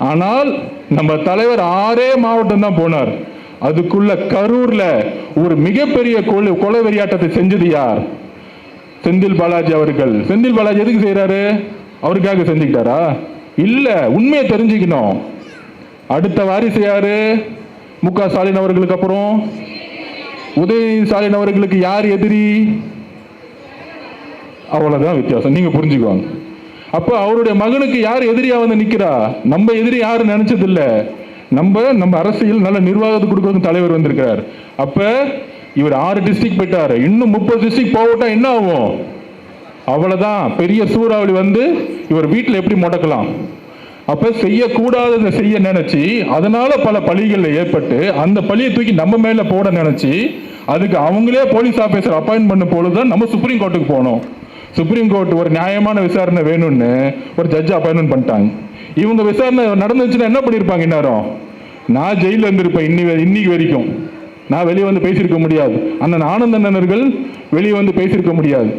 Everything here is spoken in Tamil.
ஆனால் நம்ம தலைவர் 6 மாவட்டம் தான் போனார். அதுக்குள்ள கரூர்ல ஒரு மிகப்பெரிய கொலை வெறியாட்டத்தை செஞ்சது யார்? செந்தில் பாலாஜி அவர்கள். செந்தில் பாலாஜி எதுக்கு செய்யறாரு? அவருக்காக செஞ்சுக்கிட்டாரா? இல்ல, உண்மையை தெரிஞ்சுக்கணும். அடுத்த வாரிசு யாரு? மு.க. ஸ்டாலின் அவர்களுக்கு அப்புறம் உதயநிதி ஸ்டாலின் அவர்களுக்கு யார் எதிரி? அவ்வளவுதான் வித்தியாசம், நீங்க புரிஞ்சுக்குவாங்க. அப்ப அவருடைய மகனுக்கு யார் எதிரியா வந்து நிக்கிறா? நம்ம எதிரி யாரு நினைச்சது இல்ல. நம்ம அரசியல் நல்ல நிர்வாகத்துக்கு கொடுக்கறதுக்கு தலைவர் வந்திருக்கிறார். அப்ப இவர் 6 டிஸ்ட்ரிக்ட் போயிட்டாரு, இன்னும் 30 டிஸ்ட்ரிக்ட் போகட்டா என்ன ஆகும்? அவ்வளவுதான், பெரிய சூறாவளி வந்து இவர் வீட்டில் எப்படி முடக்கலாம். அப்ப செய்யக்கூடாததை செய்ய நினைச்சு அதனால பல பழிகள் ஏற்பட்டு அந்த பழியை தூக்கி நம்ம மேல போட நினைச்சு அதுக்கு அவங்களே போலீஸ் ஆபீசர் அப்பாயின்ட் பண்ண போலதான் நம்ம சுப்ரீம் கோர்ட்டுக்கு போனோம். சுப்ரீம் கோர்ட் ஒரு நியாயமான விசாரணை வேணும்னு ஒரு ஜட்ஜ் அப்பாயின்மெண்ட் பண்ணிட்டாங்க. இவங்க விசாரணை நடந்துச்சுன்னா என்ன பண்ணிருப்பாங்க? இந்நேரம் நான் ஜெயில இருந்திருப்பேன். இன்னைக்கு வரைக்கும் நான் வெளியே வந்து பேசியிருக்க முடியாது. அண்ணன் ஆனந்தன் வெளியே வந்து பேசியிருக்க முடியாது.